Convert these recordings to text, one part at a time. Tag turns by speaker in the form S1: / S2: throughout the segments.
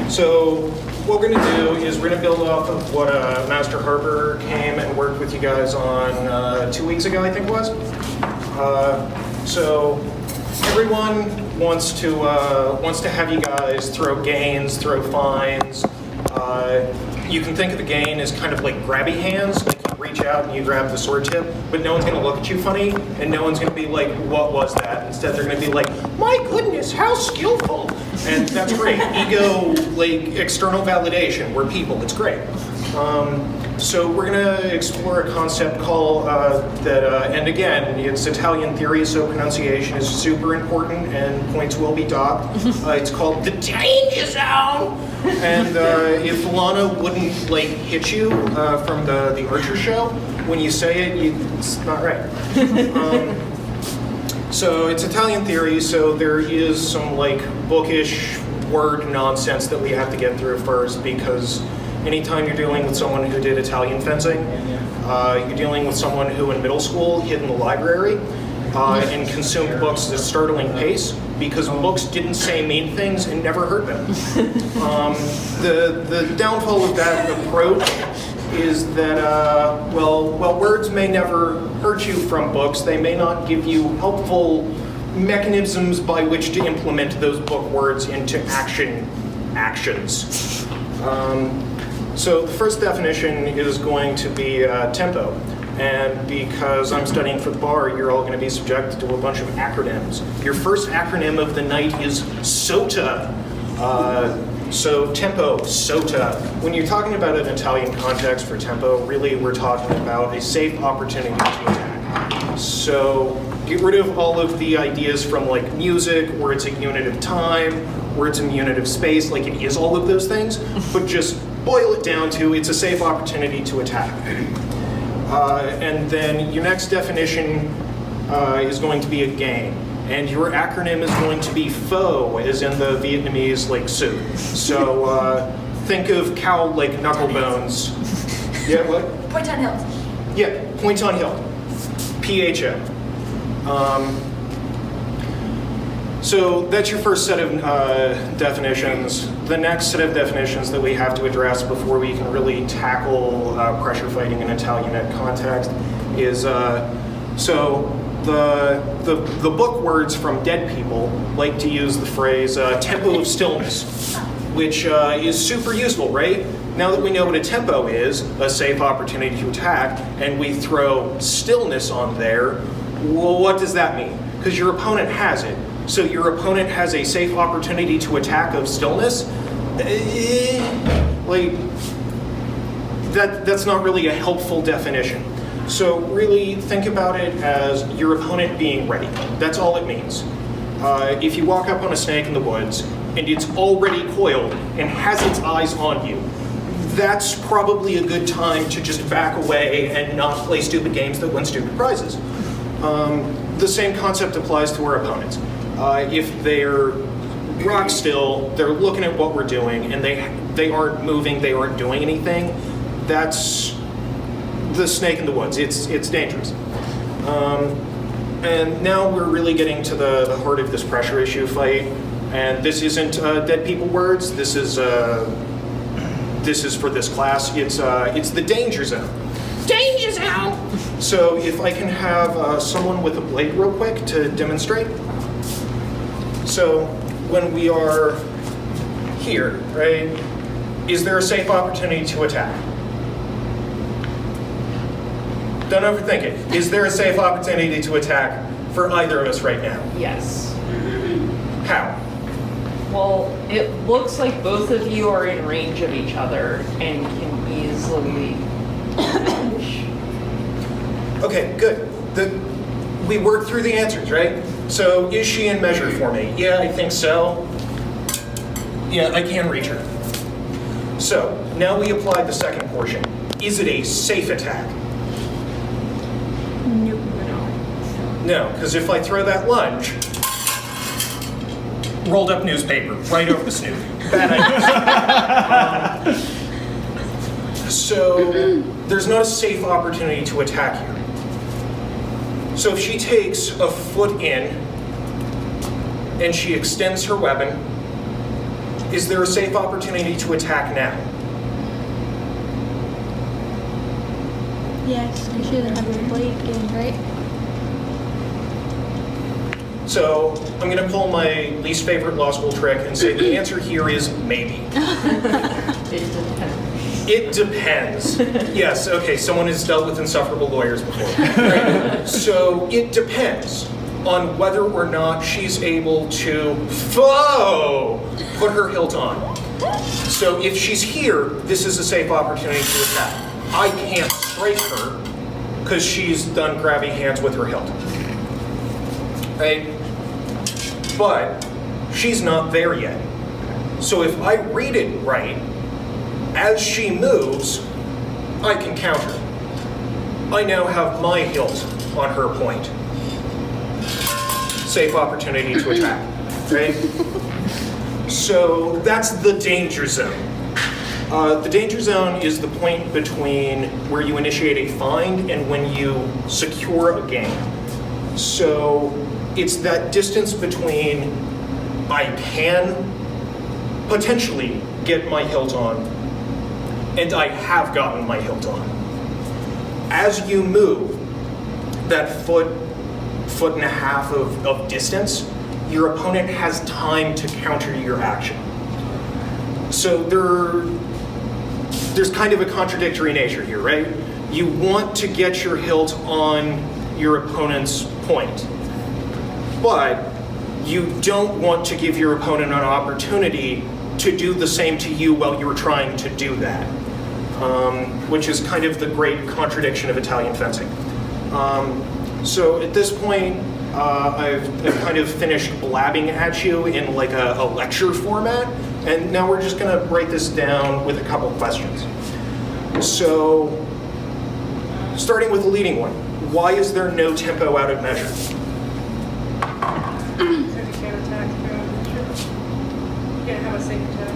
S1: So what we're going to do is we're going to build off of what Master Harper came and worked with you guys on 2 weeks ago, I think it was. So everyone wants to have you guys throw gains, throw fines. You can think of a gain as kind of like grabby hands, like you reach out and you grab the sword tip, but no one's going to look at you funny, and no one's going to be like, what was that? Instead, they're going to be like, my goodness, how skillful! And that's great. Ego, like external validation, we're people, it's great. So we're going to explore a concept called and again, it's Italian theory, so pronunciation is super important and points will be docked. It's called the danger zone. And if Lana wouldn't like hit you from the Archer show, when you say it, it's not right. So it's Italian theory, so there is some like bookish word nonsense that we have to get through first, because anytime you're dealing with someone who did Italian fencing, you're dealing with someone who in middle school hid in the library and consumed books at a startling pace, because books didn't say mean things and never hurt them. The downfall of that approach is that, while words may never hurt you from books, they may not give you helpful mechanisms by which to implement those book words into actions. So the first definition is going to be tempo. And because I'm studying for the bar, you're all going to be subjected to a bunch of acronyms. Your first acronym of the night is SOTA. So tempo, SOTA. When you're talking about an Italian context for tempo, really we're talking about a safe opportunity to attack. So get rid of all of the ideas from like music, where it's a unit of time, where it's a unit of space, like it is all of those things, but just boil it down to it's a safe opportunity to attack. And then your next definition is going to be a gain. And your acronym is going to be pho, as in the Vietnamese like soup. So think of cow like knuckle bones. Yeah, what?
S2: Point on hilt.
S1: Yeah, point on hilt. PHO. So that's your first set of definitions. The next set of definitions that we have to address before we can really tackle pressure fighting in Italianate context is the book words from dead people like to use the phrase tempo of stillness, which is super useful, right? Now that we know what a tempo is, a safe opportunity to attack, and we throw stillness on there, well, what does that mean? Because your opponent has it. So your opponent has a safe opportunity to attack of stillness? Like, that's not really a helpful definition. So really think about it as your opponent being ready. That's all it means. If you walk up on a snake in the woods and it's already coiled and has its eyes on you, that's probably a good time to just back away and not play stupid games that win stupid prizes. The same concept applies to our opponents. If they're rock still, they're looking at what we're doing, and they aren't moving, they aren't doing anything, that's the snake in the woods. It's dangerous. And now we're really getting to the heart of this pressure issue fight, and this isn't dead people words. This is for this class. It's the danger zone. Danger zone! So if I can have someone with a blade real quick to demonstrate. So when we are here, right, is there a safe opportunity to attack? Don't overthink it. Is there a safe opportunity to attack for either of us right now?
S3: Yes.
S1: How?
S3: Well, it looks like both of you are in range of each other and can easily reach.
S1: Okay, good. We worked through the answers, right? So is she in measure for me? Yeah, I think so. Yeah, I can reach her. So now we apply the second portion. Is it a safe attack?
S2: Nope.
S1: No, because if I throw that lunge, rolled up newspaper right over the snoot. Bad idea. So there's not a safe opportunity to attack here. So if she takes a foot in and she extends her weapon Is there a safe opportunity to attack now?
S2: Yes, because she doesn't have her blade gained, right?
S1: So I'm going to pull my least favorite law school trick and say the answer here is maybe.
S3: It depends.
S1: It depends. Yes, okay, someone has dealt with insufferable lawyers before. Right? So it depends on whether or not she's able to put her hilt on. So if she's here, this is a safe opportunity to attack. I can't strike her because she's done grabby hands with her hilt. Right? But she's not there yet. So if I read it right, as she moves, I can counter. I now have my hilt on her point. Safe opportunity to attack, right? So that's the danger zone. The danger zone is the point between where you initiate a find and when you secure a game. So it's that distance between I can potentially get my hilt on and I have gotten my hilt on. As you move that foot and a half of distance, your opponent has time to counter your action. So there's kind of a contradictory nature here, right? You want to get your hilt on your opponent's point, but you don't want to give your opponent an opportunity to do the same to you while you're trying to do that, which is kind of the great contradiction of Italian fencing. So at this point, I've kind of finished blabbing at you in like a lecture format, and now we're just gonna break this down with a couple questions. So, starting with the leading one, why is there no tempo out of measure?
S4: Because you can't attack you can't have a safe attack.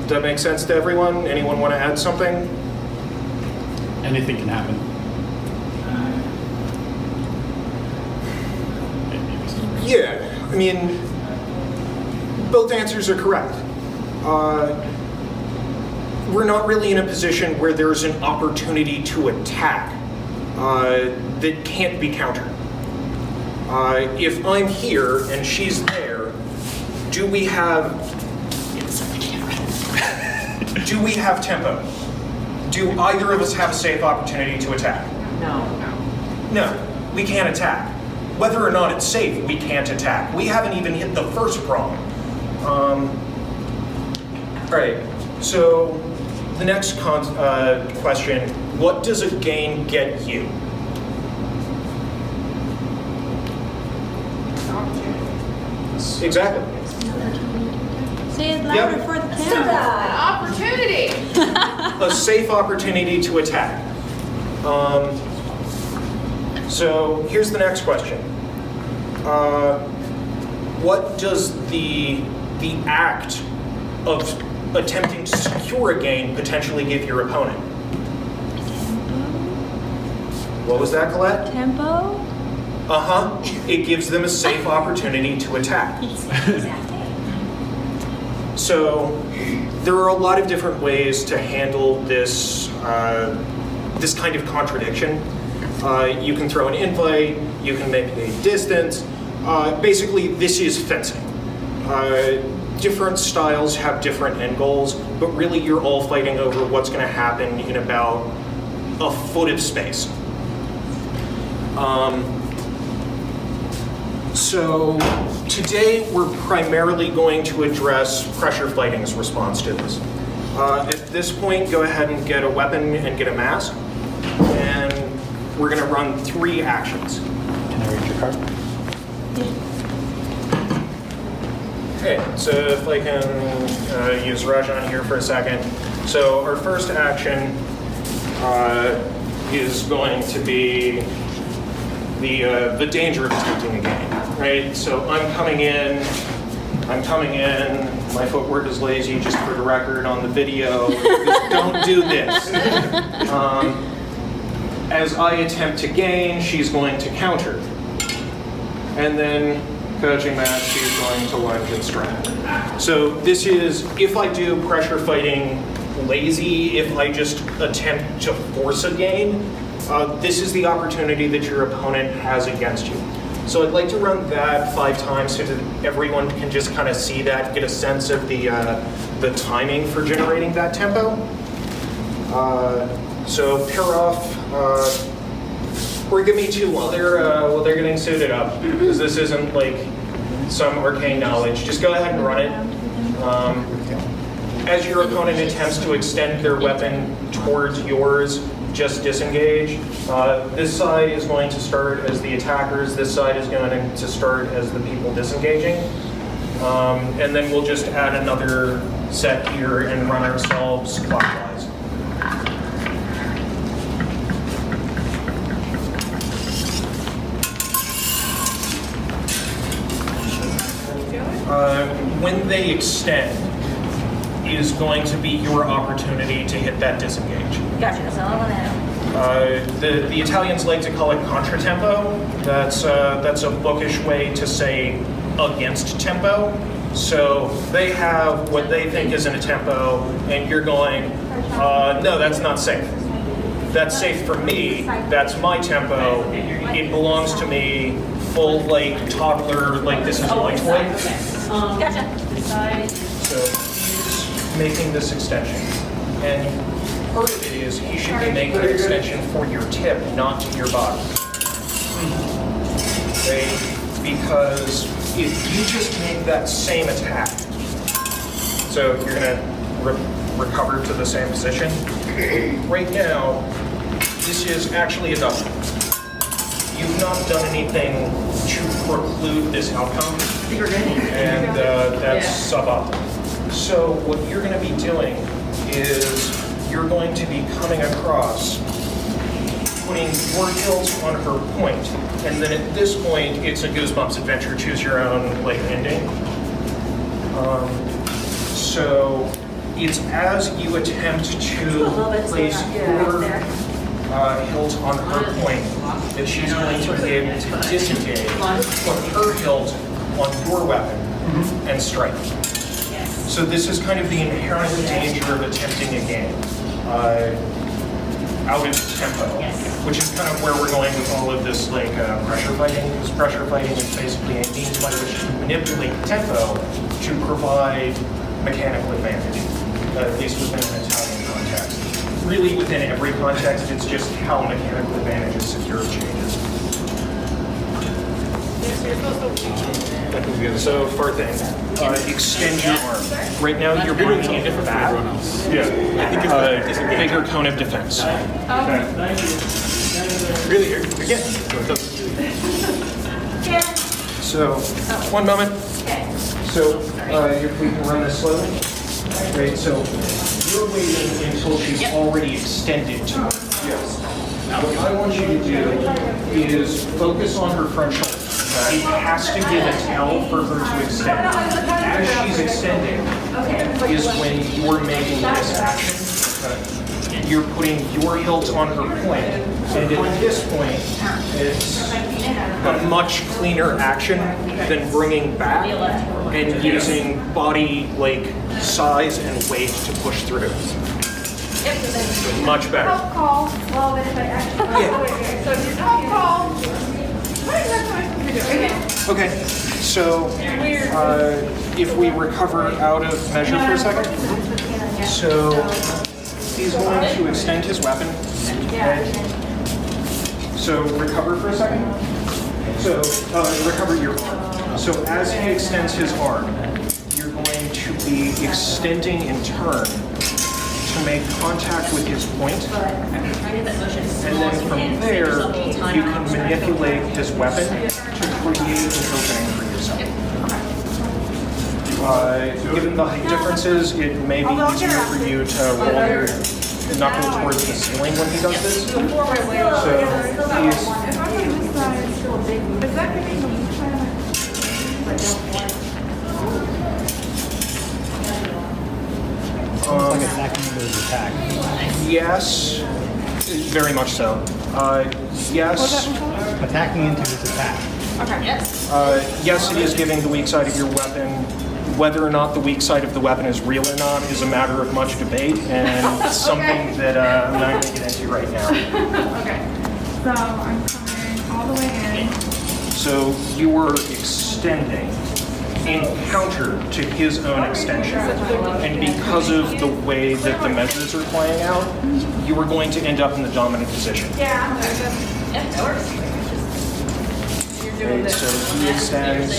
S1: Does that make sense to everyone? Anyone want to add something?
S5: Anything can happen.
S1: Yeah, I mean, both answers are correct. We're not really in a position where there's an opportunity to attack that can't be countered. If I'm here and she's there, do we have tempo? Do either of us have a safe opportunity to attack?
S3: No.
S1: No, we can't attack. Whether or not it's safe, we can't attack. We haven't even hit the first prong. All right, so the next question, what does a gain get you? Exactly.
S2: Say it louder
S1: Yep.
S2: for the camera.
S3: An opportunity.
S1: A safe opportunity to attack. So here's the next question. What does the act of attempting to secure a gain potentially give your opponent? What was that, Colette?
S2: Tempo?
S1: Uh-huh. It gives them a safe opportunity to attack. So there are a lot of different ways to handle this this kind of contradiction. You can throw an invite, you can make a distance. Basically, this is fencing. Different styles have different end goals, but really you're all fighting over what's going to happen in about a foot of space. So today we're primarily going to address pressure fighting's response to this. At this point, go ahead and get a weapon and get a mask, and we're going to run 3 actions.
S5: Can I read your card?
S1: Okay, so if I can use Rajan here for a second. So our first action is going to be the danger of attempting a game, right? So I'm coming in, my footwork is lazy, just for the record on the video, just don't do this. As I attempt to gain, she's going to counter. And then Dodging that, she's going to lunge and strike. So this is, if I do pressure fighting lazy, if I just attempt to force a gain, this is the opportunity that your opponent has against you. So I'd like to run that 5 times so that everyone can just kind of see that, get a sense of the timing for generating that tempo. So pair off, or give me 2 while they're getting suited up, because this isn't like some arcane knowledge. Just go ahead and run it. As your opponent attempts to extend their weapon towards yours, just disengage. This side is going to start as the attackers. This side is going to start as the people disengaging. And then we'll just add another set here and run ourselves clockwise. When they extend is going to be your opportunity to hit that disengage.
S6: Gotcha, that's all I want to know.
S1: The Italians like to call it contratempo. That's a bookish way to say against tempo. So they have what they think is in a tempo, and you're going, no, that's not safe. That's safe for me. That's my tempo. It belongs to me. Full like toddler, like this is my toy.
S6: Gotcha.
S1: So he's making this extension, and part of it is he should be making an extension for your tip, not to your body. Okay? Because if you just make that same attack, so you're gonna recover to the same position. Right now, this is actually a double. You've not done anything to preclude this outcome, and that's suboptimal. So what you're going to be doing is you're going to be coming across, putting your hilt on her point, and then at this point, it's a Goosebumps adventure, choose your own like ending. So it's as you attempt to place your hilt on her point that she's going to be able to disengage, put her hilt on your weapon, and strike. So this is kind of the inherent danger of attempting a game out of tempo, which is kind of where we're going with all of this like pressure fighting, because pressure fighting is basically a means by which you manipulate the tempo to provide mechanical advantage, at least within an Italian context. Really, within every context, it's just how mechanical advantage is secured changes. So, fourth thing, extend your arm. Right now, you're bringing it back. Bigger cone of defense. Really here? Again. So, one moment. So, if we can run this slowly. Right, so you're waiting until she's already extended to her. Yes. What I want you to do is focus on her front shoulder. It has to give a tell for her to extend. As she's extending is when you're making this action. You're putting your hilt on her point, and at this point, it's a much cleaner action than bringing back and using body like size and weight to push through. Much better.
S4: Help call. Well, if I actually.
S1: Yeah.
S4: So just help call. What exactly am I supposed to do?
S1: Okay, so if we recover out of measure for a second. So he's going to extend his weapon. So recover for a second. So recover your arm. So as he extends his arm, you're going to be extending in turn to make contact with his point. And then from there, you can manipulate his weapon to create an opening for yourself. Given the height differences, it may be easier for you to roll your knuckle towards the ceiling when he does this. So he's...
S4: If I'm on this side, is that going to be the weak
S5: Almost like attacking into his attack.
S1: Yes, very much so. Yes.
S5: Attacking into his attack.
S3: Okay.
S6: Yes.
S1: Yes, it is giving the weak side of your weapon. Whether or not the weak side of the weapon is real or not is a matter of much debate and something that I'm not going to get into right now.
S4: Okay. So I'm coming all the way in.
S1: So you were extending in counter to his own extension. And because of the way that the measures are playing out, you were going to end up in the dominant position.
S4: Yeah, I'm good.
S6: Yeah, that works.
S4: You're doing
S1: Okay,
S4: this.
S1: so he extends.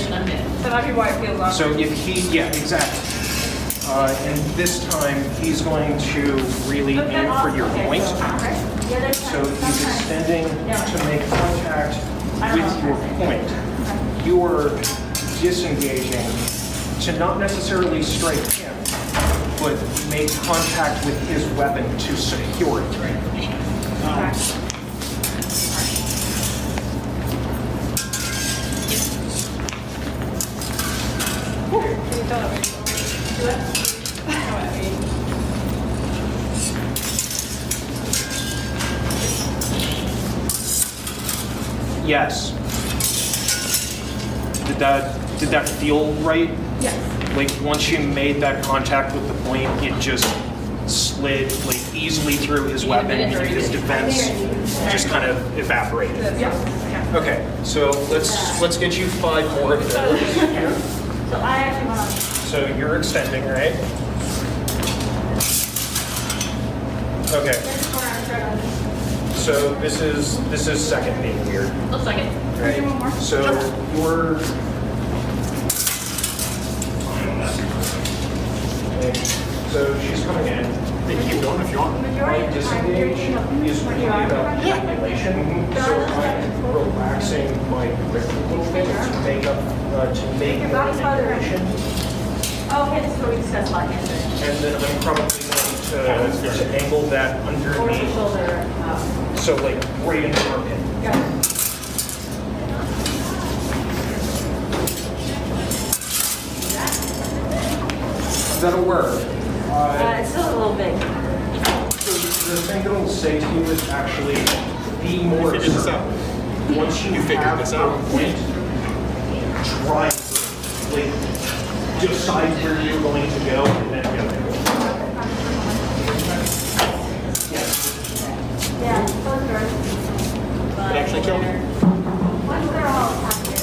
S4: So that'd be why it feels awkward.
S1: So if he, yeah, exactly. And this time he's going to really aim for your point. So he's extending to make contact with your point. You're disengaging to not necessarily strike him, but make contact with his weapon to secure it. Yes. Did that feel right?
S4: Yes.
S1: Like once you made that contact with the point, it just slid like easily through his weapon and his defense just kind of evaporated.
S4: Yeah.
S1: Okay, so let's get you 5 more of those here.
S6: So I actually want to.
S1: So you're extending, right? Okay. So this is second being weird.
S6: Looks like it.
S1: Right. So you're. Okay. So she's coming in. They keep going if you want. My disengage is really about calculation. So I'm relaxing my grip a little bit to make the calculation.
S6: Oh, okay, this is what we discussed last year.
S1: And then I'm probably going to angle that
S6: Over the
S1: underneath.
S6: shoulder.
S1: So like right in the armpit.
S6: Got it.
S1: That'll work.
S6: It's still a little big.
S1: So the thing that I'll say to you is actually be more assertive. Once you have this out, point, try to like decide where you're going to go and then go. Yes.
S6: Yeah, both are.
S1: It actually killed me.
S6: Once they're all active.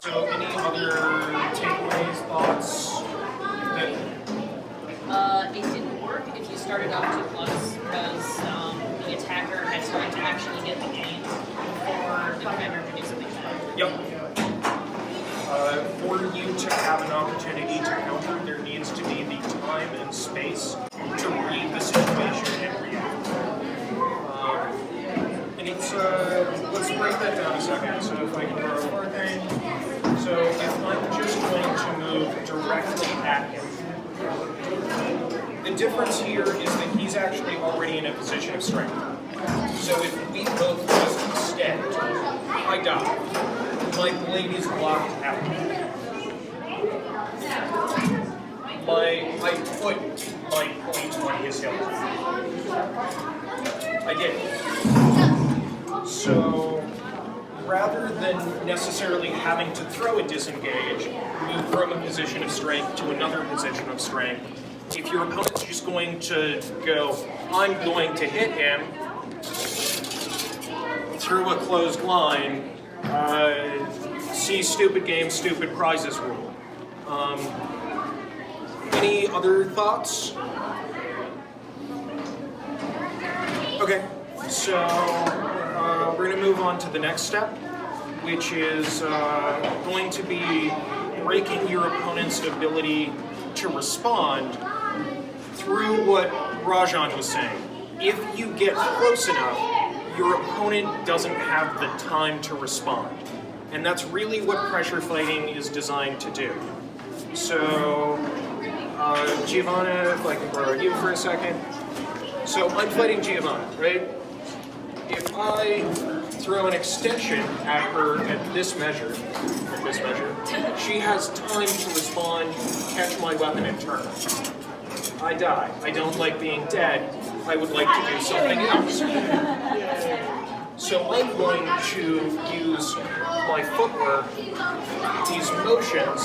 S1: So any other takeaways, thoughts?
S7: It didn't work if you started off too close because the attacker had time to actually get the paint before the defender could do something bad.
S1: Yep. For you to have an opportunity to counter, there needs to be the time and space to read the situation and react. And it's, let's break that down a second. So if I can borrow our thing. So if I'm just going to move directly at him, the difference here is that he's actually already in a position of strength. So if we both just extend, I die. My blade is locked out. I put my point on his hilt. I did. So rather than necessarily having to throw a disengage, move from a position of strength to another position of strength, if your opponent's just going to go, I'm going to hit him through a closed line, see stupid games, stupid prizes rule. Any other thoughts? Okay, so we're going to move on to the next step, which is going to be breaking your opponent's ability to respond through what Rajan was saying. If you get close enough, your opponent doesn't have the time to respond. And that's really what pressure fighting is designed to do. So, Giovanna, if I can borrow you for a second. So I'm fighting Giovanna, right? If I throw an extension at her at this measure, she has time to respond, catch my weapon, and turn. I die. I don't like being dead. I would like to do something else. So I'm going to use my footwork, these motions.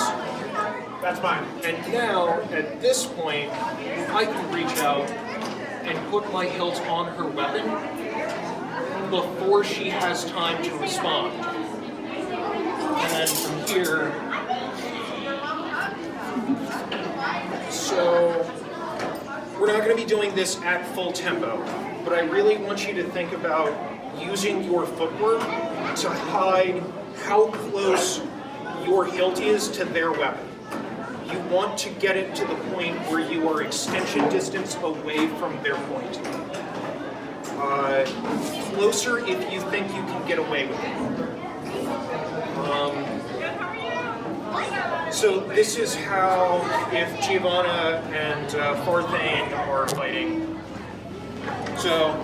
S1: That's mine. And now, at this point, I can reach out and put my hilt on her weapon before she has time to respond. And then from here, so we're not going to be doing this at full tempo, but I really want you to think about using your footwork to hide how close your hilt is to their weapon. You want to get it to the point where you are extension distance away from their point. Closer if you think you can get away with it. So this is how, if Giovanna and Farthane are fighting. So,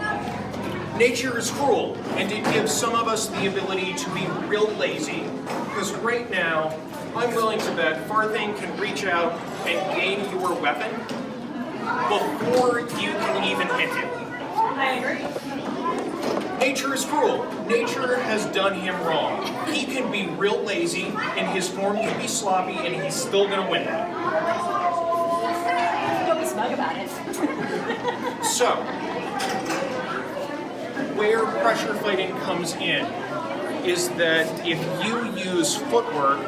S1: nature is cruel, and it gives some of us the ability to be real lazy, because right now, I'm willing to bet Farthane can reach out and gain your weapon before you can even hit him.
S6: I agree.
S1: Nature is cruel. Nature has done him wrong. He can be real lazy, and his form can be sloppy, and he's still gonna win that.
S6: Don't be smug about it.
S1: So, where pressure fighting comes in is that if you use footwork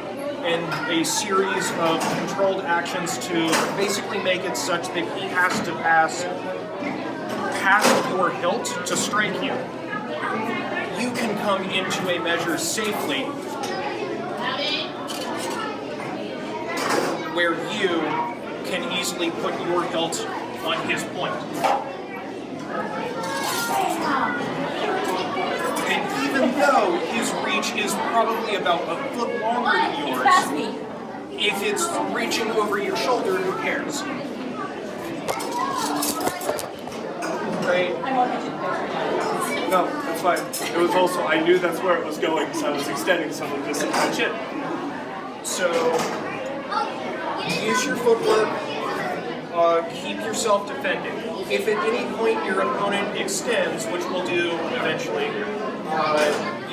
S1: and a series of controlled actions to basically make it such that he has to pass past your hilt to strike you, you can come into a measure safely where you can easily put your hilt on his point. And even though his reach is probably about a foot longer than yours,
S6: Pass me.
S1: if it's reaching over your shoulder, who cares? Right?
S6: I won't hit you.
S8: No, that's fine. It was also, I knew that's where it was going, so I was extending someone just to touch it.
S1: So, use your footwork, keep yourself defending. If at any point your opponent extends, which we'll do eventually,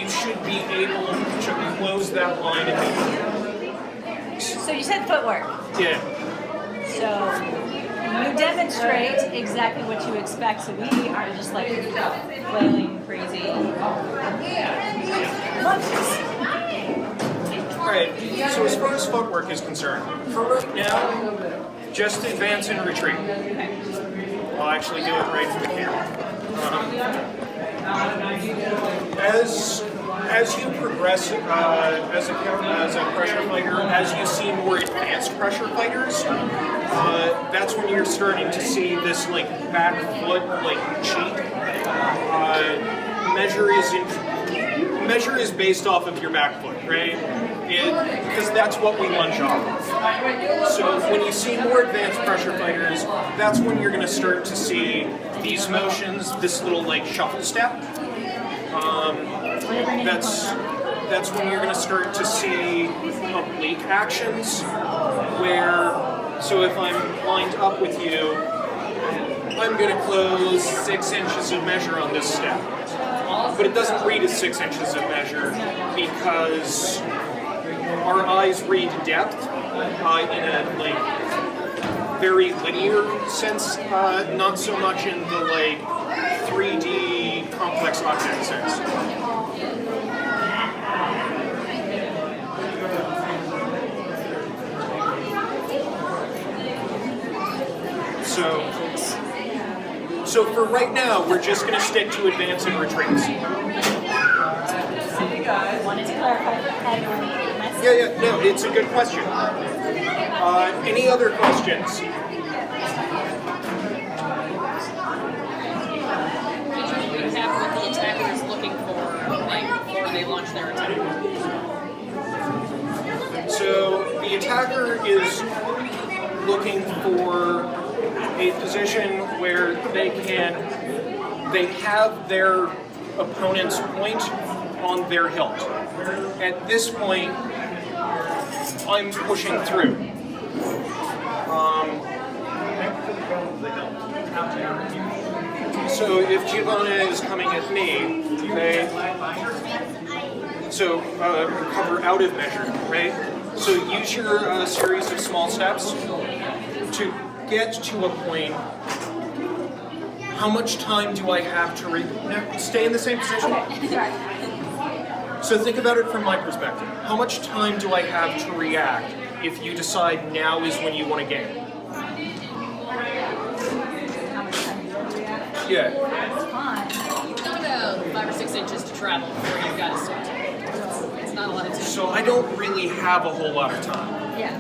S1: you should be able to close that line immediately.
S6: So you said footwork.
S1: Yeah.
S6: So you demonstrate exactly what you expect. So we are just like flailing crazy.
S1: Alright, so as far as footwork is concerned, for right now, just advance and retreat. I'll actually do it right from here. As you progress as a pressure fighter, as you see more advanced pressure fighters, that's when you're starting to see this like back foot like cheat. Measure is based off of your back foot, right? Because that's what we lunge off of. So when you see more advanced pressure fighters, that's when you're going to start to see these motions, this little like shuffle step. That's when you're going to start to see oblique actions, where, so if I'm lined up with you, I'm going to close 6 inches of measure on this step. But it doesn't read as 6 inches of measure because our eyes read depth in a like very linear sense, not so much in the like 3D complex object sense. So for right now, we're just going to stick to advance and retreats.
S6: Wanted to clarify.
S1: Yeah, no, it's a good question. Any other questions?
S7: Which one would have what the attacker is looking for, like, before they launch their attack?
S1: So the attacker is looking for a position where they have their opponent's point on their hilt. At this point, I'm pushing through. So if Giovanna is coming at me, Okay? So recover out of measure, right? So use your series of small steps to get to a point. How much time do I have to stay in the same position? So think about it from my perspective. How much time do I have to react if you decide now is when you want to game?
S6: How much time do you react?
S1: Yeah.
S6: It's fine.
S7: You've got about 5 or 6 inches to travel before you've got to switch. It's not a lot of time.
S1: So I don't really have a whole lot of time.
S6: Yeah.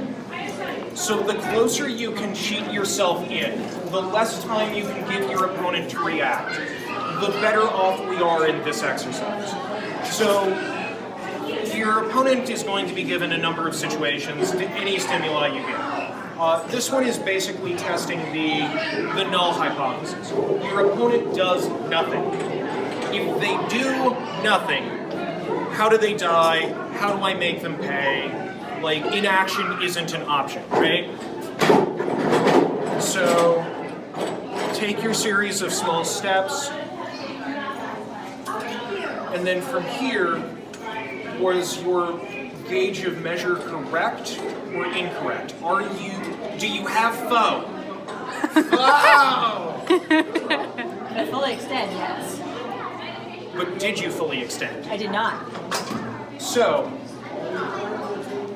S1: So the closer you can cheat yourself in, the less time you can give your opponent to react, the better off we are in this exercise. So your opponent is going to be given a number of situations to any stimuli you give. This one is basically testing the null hypothesis. Your opponent does nothing. If they do nothing, how do they die? How do I make them pay? Like, inaction isn't an option, right? So take your series of small steps, and then from here, was your gauge of measure correct or incorrect? Do you have foe? Foe!
S6: But fully extend, yes.
S1: But did you fully extend?
S6: I did not.
S1: So,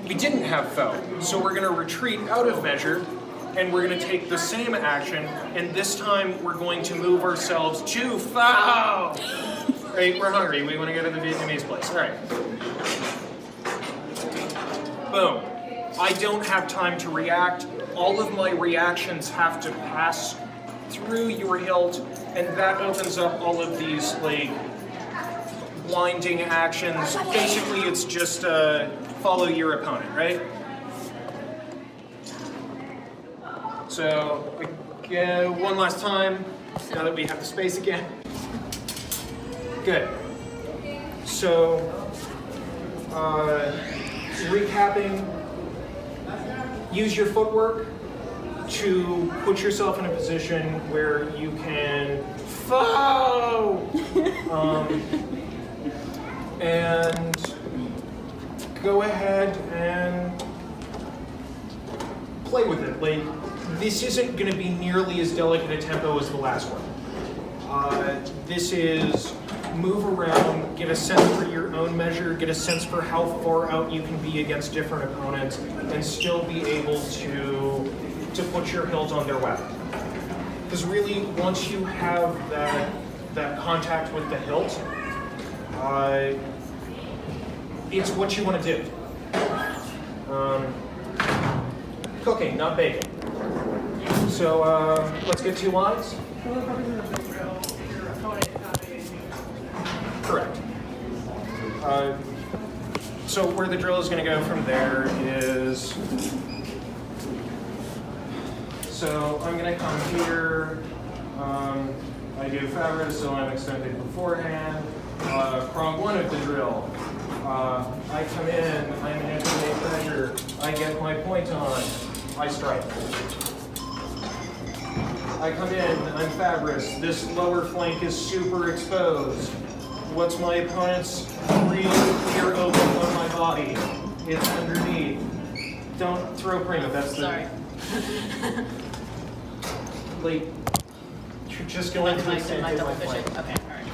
S1: we didn't have foe. So we're going to retreat out of measure, and we're going to take the same action, and this time we're going to move ourselves to foe! Right, we're hungry. We want to go to the Vietnamese place. All right. Boom. I don't have time to react. All of my reactions have to pass through your hilt, and that opens up all of these, like, blinding actions. Basically, it's just follow your opponent, right? So, again, one last time, now that we have the space again. Good. So, recapping, use your footwork to put yourself in a position where you can foe! And go ahead and play with it. Like, this isn't going to be nearly as delicate a tempo as the last one. This is move around, get a sense for your own measure, get a sense for how far out you can be against different opponents, and still be able to put your hilt on their weapon. Because really, once you have that contact with the hilt, it's what you want to do. Cooking, not baking. So let's get 2 lines. Correct. So where the drill is going to go from there is, so I'm going to come here. I do Fabris, so I'm extended beforehand. Prong 1 of the drill. I come in, I manipulate pressure, I get my point on, I strike. I come in, I'm Fabris, this lower flank is super exposed. What's my opponent's really clear open on my body? It's underneath. Don't throw prima, that's the...
S7: Sorry.
S1: Like, you're just going to the same
S7: My
S1: thing
S7: double
S1: like
S7: fishing.
S1: flank.
S7: Okay, alright.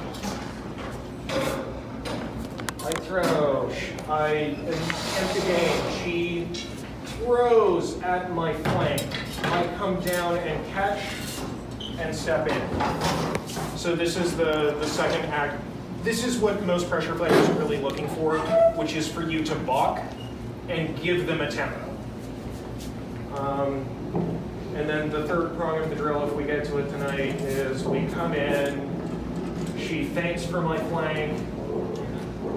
S1: I throw, I attempt to gain, she throws at my flank, I come down and catch and step in. So this is the second act. This is what most pressure fighters are really looking for, which is for you to balk and give them a tempo. And then the third prong of the drill, if we get to it tonight, is we come in, she feints for my flank,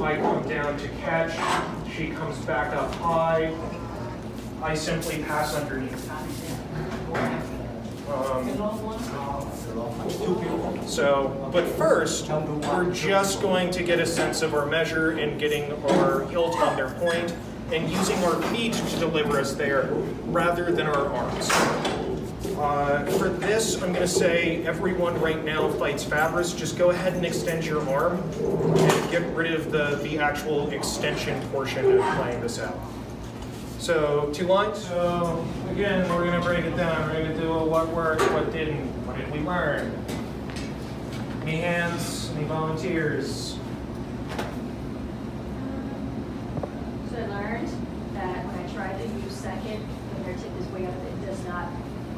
S1: I come down to catch, she comes back up high, I simply pass underneath. But first, we're just going to get a sense of our measure and getting our hilt on their point and using our feet to deliver us there rather than our arms. For this, I'm going to say everyone right now fights Fabris. Just go ahead and extend your arm and get rid of the actual extension portion of playing this out. So 2 lines. So again, we're going to break it down. We're going to do what worked, what didn't. What did we learn? Any hands? Any volunteers?
S6: So I learned that when I try to use second, when their tip is way up, it does not,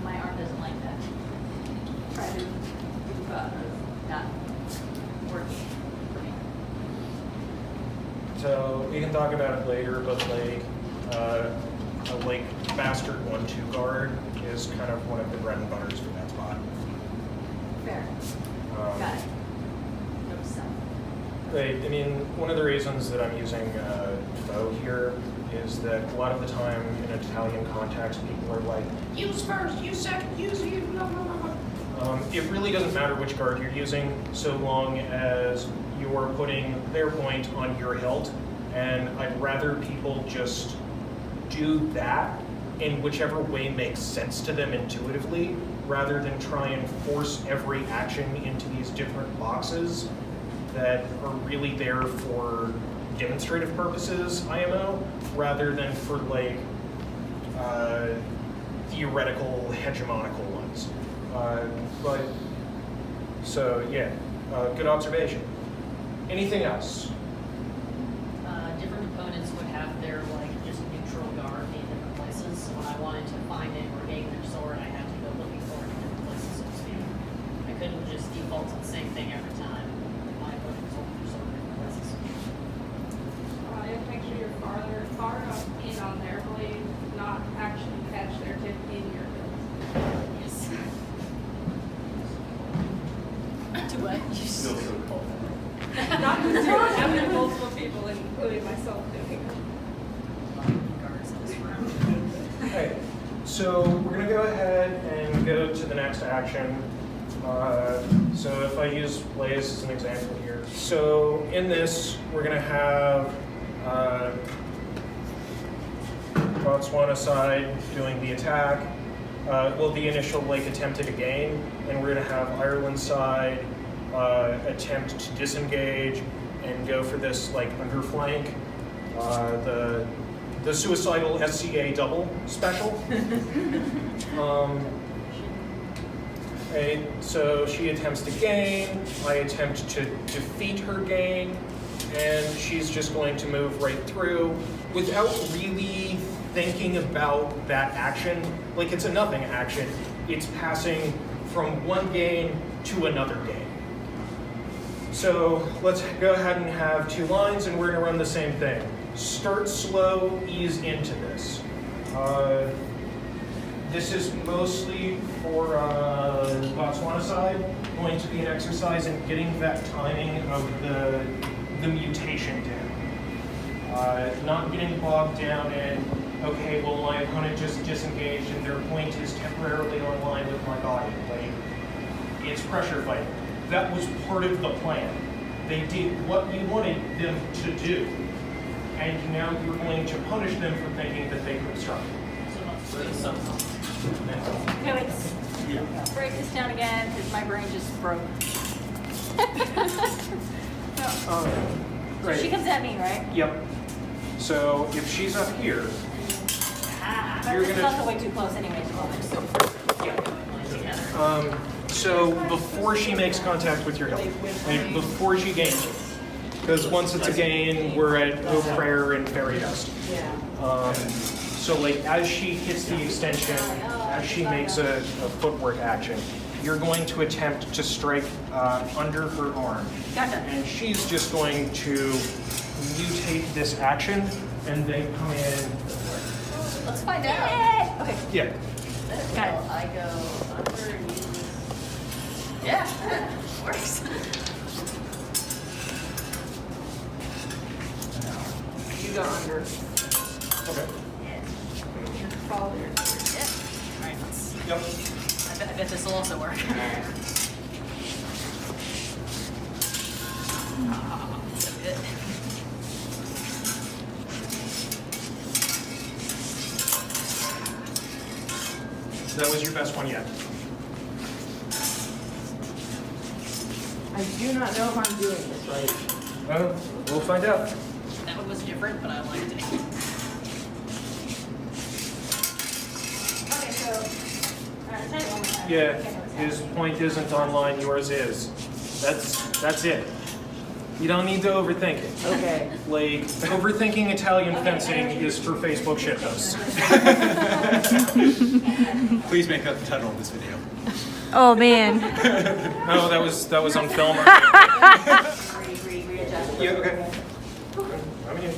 S6: my arm doesn't like that. Try to do, not working for me.
S1: So we can talk about it later, but like a like bastard 1-2 guard is kind of one of the bread and butters for that spot.
S6: Fair. Got it. Note self.
S1: Right. I mean, one of the reasons that I'm using foe here is that a lot of the time in an Italian context, people are like, use first, use second, use you, blah, blah, blah. It really doesn't matter which guard you're using, so long as you're putting their point on your hilt, and I'd rather people just do that in whichever way makes sense to them intuitively, rather than try and force every action into these different boxes that are really there for demonstrative purposes, IMO, rather than for like theoretical hegemonical ones. But so yeah, good observation. Anything else?
S7: Different opponents would have their like just neutral guard be in different places. So when I wanted to find it or gain their sword, I had to go looking for it in different places, so to speak. I couldn't just default to the same thing every time. My opponent was holding their sword in different places.
S4: You have to make sure you're far enough in on their blade, not actually catch their tip in your hilt.
S7: Yes.
S6: Do what?
S4: Not necessarily having multiple people, including myself, doing it.
S7: Guards in this room.
S1: Okay, so we're going to go ahead and go to the next action. So if I use Blaze as an example here. So in this, we're going to have Botswana side doing the attack, the initial like attempt at a gain, and we're going to have Ireland side attempt to disengage and go for this like underflank, the suicidal SCA double special. Right, so she attempts to gain, I attempt to defeat her gain, and she's just going to move right through without really thinking about that action. Like it's a nothing action, it's passing from one gain to another gain. So let's go ahead and have 2 lines, and we're going to run the same thing. Start slow, ease into this. This is mostly for Botswana side, going to be an exercise in getting that timing of the mutation down. Not getting bogged down in, okay, well my opponent just disengaged and their point is temporarily online with my body. Like, it's pressure fighting. That was part of the plan. They did what you wanted them to do, and now you're going to punish them for thinking that they could struggle.
S6: Okay, let's break this down again because my brain just broke.
S1: Right.
S6: She comes at me, right?
S1: Yep. So if she's up here,
S6: But
S1: You're
S6: it's
S1: gonna-
S6: also way too close anyway.
S1: so before she makes contact with your hilt, like before she gains you, because once it's a gain, we're at no prayer and fairy dust. So like as she hits the extension, as she makes a footwork action, you're going to attempt to strike under her arm.
S6: Gotcha.
S1: And she's just going to mutate this action and then come in.
S6: Let's find out. Okay,
S1: Yeah.
S6: got it.
S7: I go under and use. Yeah, works.
S3: You go under.
S1: Okay.
S7: Follow your. Yeah. All right. Let's,
S1: Yep.
S7: I bet this will also work. So good.
S1: That was your best one yet.
S3: I do not know if I'm doing this right.
S1: Well, we'll find out.
S7: That one was different, but I liked it.
S6: Okay, so, say it one more time.
S1: Yeah,
S6: Okay, what's
S1: his
S6: happening.
S1: point isn't online, yours is. That's it. You don't need to overthink it.
S3: Okay.
S1: Like, overthinking Italian
S6: Okay,
S1: fencing
S6: energy.
S1: is for Facebook shitposts.
S5: Please make that the title of this video.
S2: Oh man.
S1: No, that was on film.
S6: Readjust.
S1: Yeah, okay. I'm in.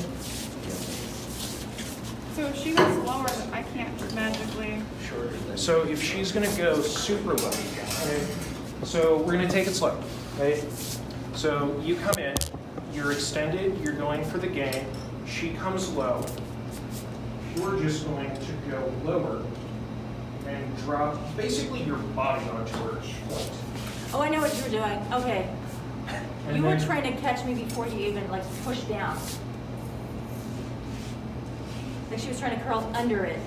S4: So if she goes lower, then I can't magically.
S1: So if she's gonna go super low, okay, so we're gonna take it slow, right? So you come in, you're extended, you're going for the game, she comes low, you're just going to go lower and drop basically your body onto her foot.
S6: Oh, I know what you were doing. Okay.
S1: And
S6: You were
S1: then-
S6: trying to catch me before you even like pushed down. Like she was trying to curl under it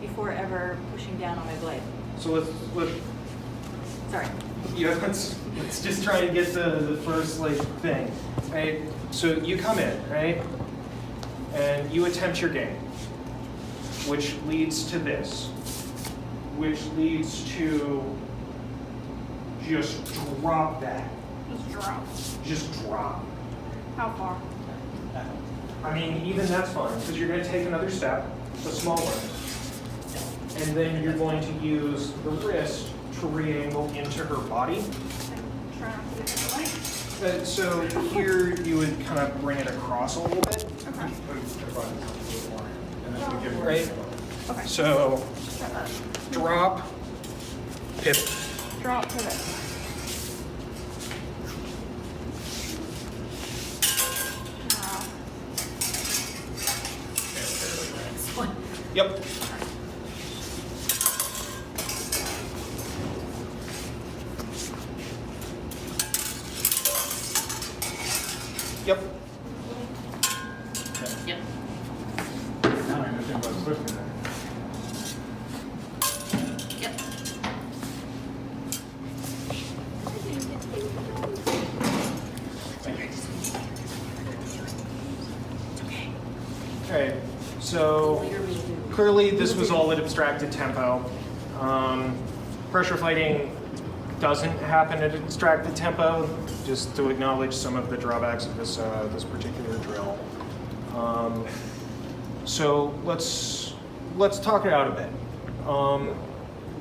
S6: before ever pushing down on my blade.
S1: So let's
S6: Sorry.
S1: yeah, let's just try to get the first like thing, right? So you come in, right? And you attempt your game, which leads to this, which leads to just drop that,
S4: Just drop.
S1: just drop.
S4: How far?
S1: I mean, even that's fine, because you're going to take another step, a small one, and then you're going to use the wrist to re-angle into her body.
S4: Try not to get in the way.
S1: So here you would kind of bring it across a little bit,
S4: Okay.
S1: right?
S4: Okay.
S1: So
S4: Try that.
S1: drop, pivot.
S4: Drop pivot. Wow.
S1: Yep. Yep.
S7: Yep.
S5: Now I understand what's pushing there.
S7: Yep.
S1: Okay, so clearly this was all at abstracted tempo. Pressure fighting doesn't happen at abstracted tempo, just to acknowledge some of the drawbacks of this particular drill. So let's talk it out a bit.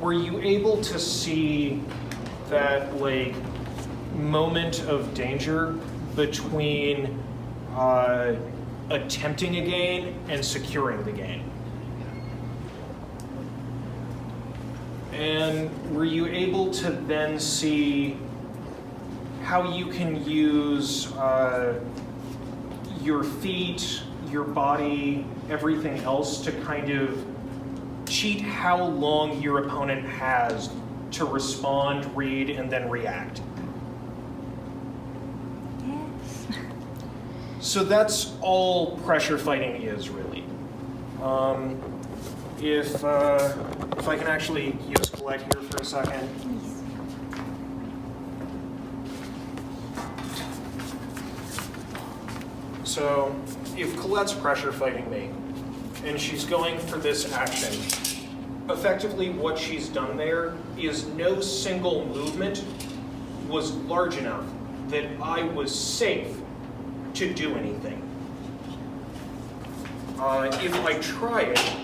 S1: Were you able to see that like moment of danger between attempting a gain and securing the gain? And were you able to then see how you can use your feet, your body, everything else to kind of cheat how long your opponent has to respond, read, and then react?
S2: Yes.
S1: So that's all pressure fighting is, really. If I can actually use Colette here for a second. So if Colette's pressure fighting me, and she's going for this action, effectively what she's done there is no single movement was large enough that I was safe to do anything. If I try it,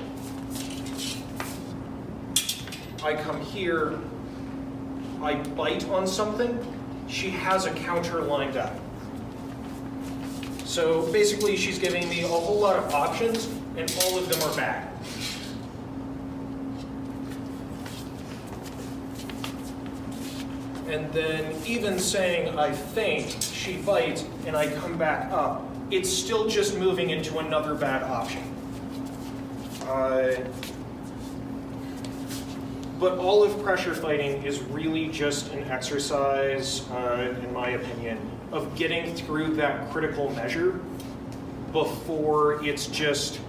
S1: I come here, I bite on something, she has a counter lined up. So basically she's giving me a whole lot of options and all of them are bad. And then even saying I feint, she bites, and I come back up, it's still just moving into another bad option. But all of pressure fighting is really just an exercise, in my opinion, of getting through that critical measure before it's just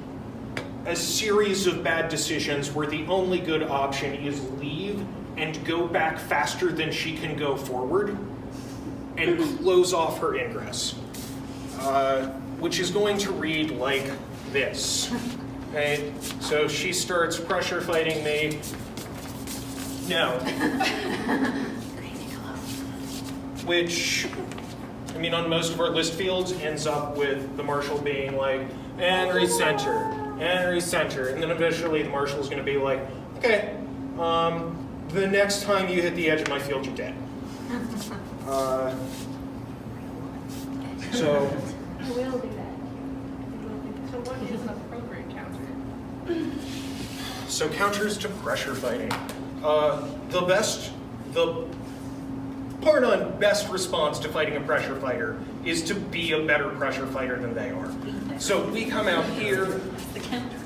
S1: a series of bad decisions where the only good option is leave and go back faster than she can go forward. and close off her ingress, which is going to read like this. Okay? So she starts pressure fighting me. No. Which, I mean, on most of our list fields ends up with the marshal being like, and recenter, and then eventually the marshal is going to be like, okay, the next time you hit the edge of my field, you're dead.
S6: I
S1: So,
S6: will do that.
S4: So what is an appropriate counter?
S1: so counters to pressure fighting. The best response to fighting a pressure fighter is to be a better pressure fighter than they are. So we come out here,
S7: The counter.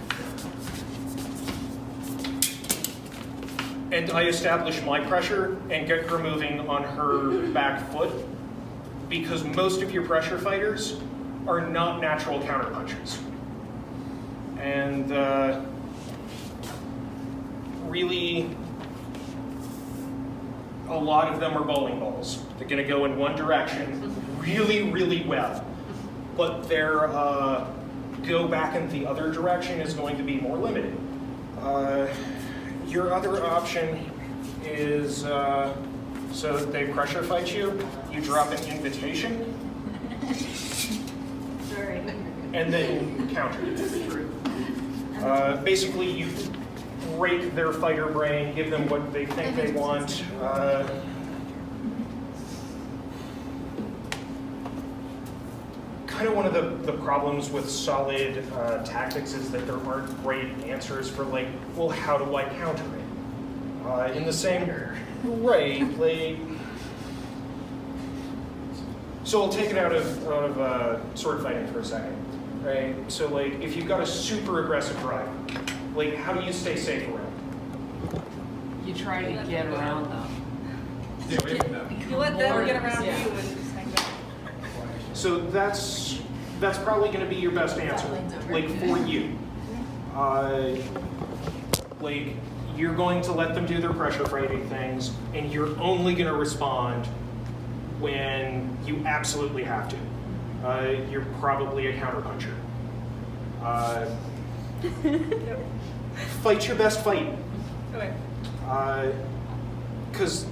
S1: and I establish my pressure and get her moving on her back foot, because most of your pressure fighters are not natural counterpunchers. And really, a lot of them are bowling balls. They're going to go in one direction really, really well. But their go back in the other direction is going to be more limited. Your other option is, so they pressure fight you, you drop an invitation,
S6: Sorry.
S1: and then you counter. Basically, you break their fighter brain, give them what they think they want. Kind of one of the problems with solid tactics is that there aren't great answers for like, well, how do I counter it? In the same, right, like, so I'll take it out of sword fighting for a second, right? So like, if you've got a super aggressive driver, like, how do you stay safe around?
S3: You try to get around them.
S5: Stay away from them.
S4: You let them get around you
S3: Yeah.
S4: and just hang back.
S1: So that's probably going to be your best answer, like for you. Like you're going to let them do their pressure fighting things, and you're only going to respond when you absolutely have to. You're probably a counterpuncher. Fight your best fight.
S4: Okay.
S1: Because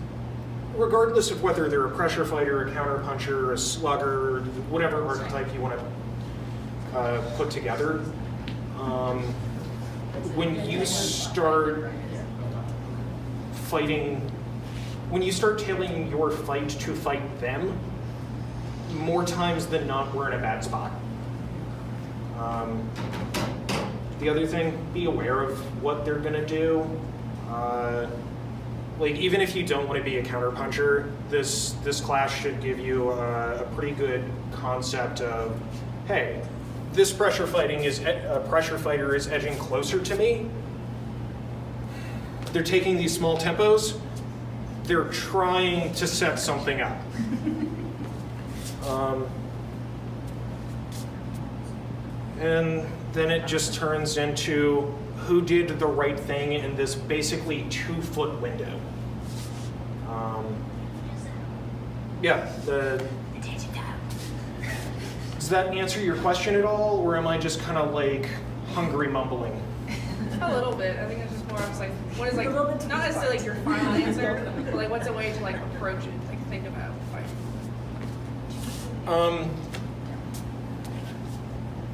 S1: regardless of whether they're a pressure fighter, a counterpuncher, a slugger, whatever archetype you want to put together, when you start fighting, when you start tailing your fight to fight them, more times than not, we're in a bad spot. The other thing, be aware of what they're going to do. Like, even if you don't want to be a counterpuncher, this class should give you a pretty good concept of, hey, this pressure fighter is edging closer to me. They're taking these small tempos. They're trying to set something up. And then it just turns into who did the right thing in this basically 2-foot window. Yeah, does that answer your question at all, or am I just kind of like hungry mumbling?
S4: A little bit. I think it's just more of like, what is like, not necessarily like your final answer, but like what's a way to like approach it, like think about fighting.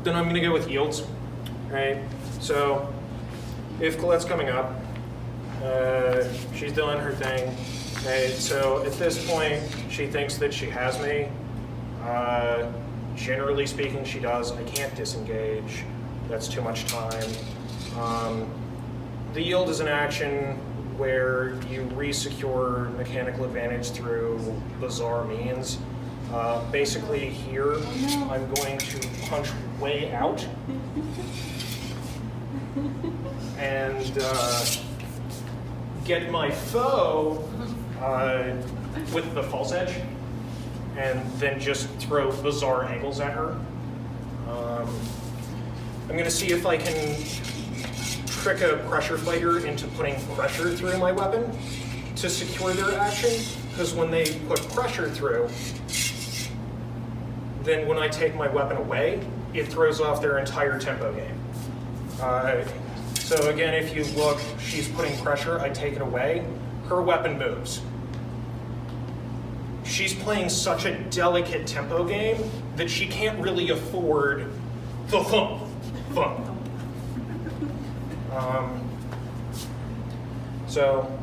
S1: Then I'm gonna go with yields, right? So if Colette's coming up, she's doing her thing, right? So at this point, she thinks that she has me. Generally speaking, she does. I can't disengage. That's too much time. The yield is an action where you re-secure mechanical advantage through bizarre means. Basically here, I'm going to punch way out and get my foe with the false edge, and then just throw bizarre angles at her. I'm going to see if I can trick a pressure fighter into putting pressure through my weapon to secure their action, Because when they put pressure through, then when I take my weapon away, it throws off their entire tempo game. So again, if you look, she's putting pressure, I take it away, her weapon moves. She's playing such a delicate tempo game that she can't really afford the thump. So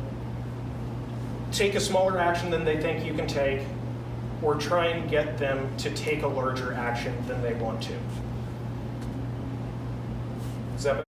S1: take a smaller action than they think you can take, or try and get them to take a larger action than they want to. Is that